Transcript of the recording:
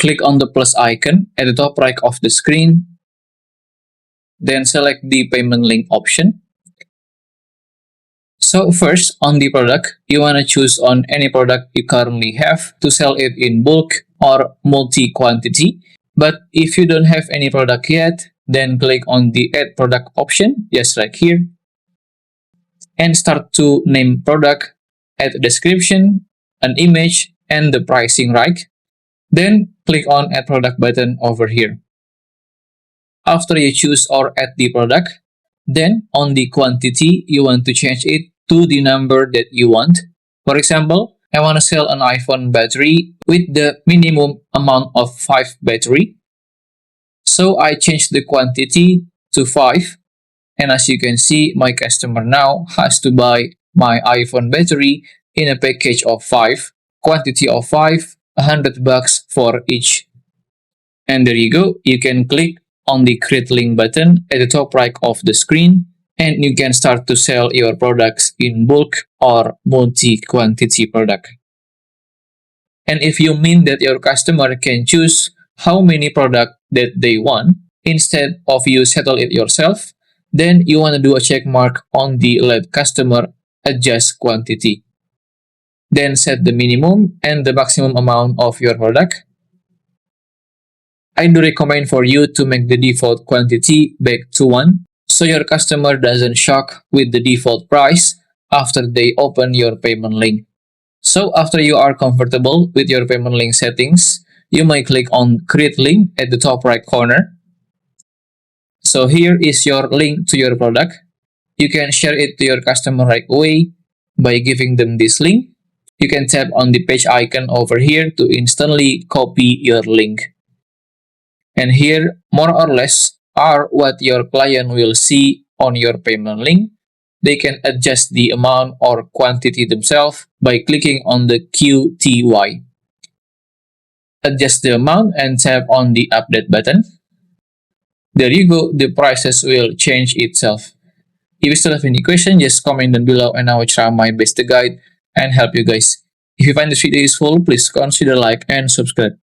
click on the plus icon at the top right of the screen, then select the payment link option. So first, on the product, you want to choose on any product you currently have to sell it in bulk or multi-quantity. But if you don't have any product yet, then click on the add product option, just like here, and start to name product, add a description, an image, and the pricing, right? Then click on add product button over here. After you choose or add the product, then on the quantity, you want to change it to the number that you want. For example, I want to sell an iPhone battery with the minimum amount of 5 battery. So I change the quantity to 5. And as you can see, my customer now has to buy my iPhone battery in a package of 5, quantity of 5, $100 for each. And there you go. You can click on the create link button at the top right of the screen, and you can start to sell your products in bulk or multi-quantity product. And if you mean that your customer can choose how many products that they want, instead of you settle it yourself, then you want to do a check mark on the let customer adjust quantity. Then set the minimum and the maximum amount of your product. I do recommend for you to make the default quantity back to 1, so your customer doesn't shock with the default price after they open your payment link. So after you are comfortable with your payment link settings, you may click on create link at the top right corner. So here is your link to your product. You can share it to your customer right away by giving them this link. You can tap on the page icon over here to instantly copy your link. And here, more or less, are what your client will see on your payment link. They can adjust the amount or quantity themselves by clicking on the QTY. Adjust the amount and tap on the update button. There you go, the prices will change itself. If you still have any question, just comment down below and I will try my best to guide and help you guys. If you find this video useful, please consider like and subscribe.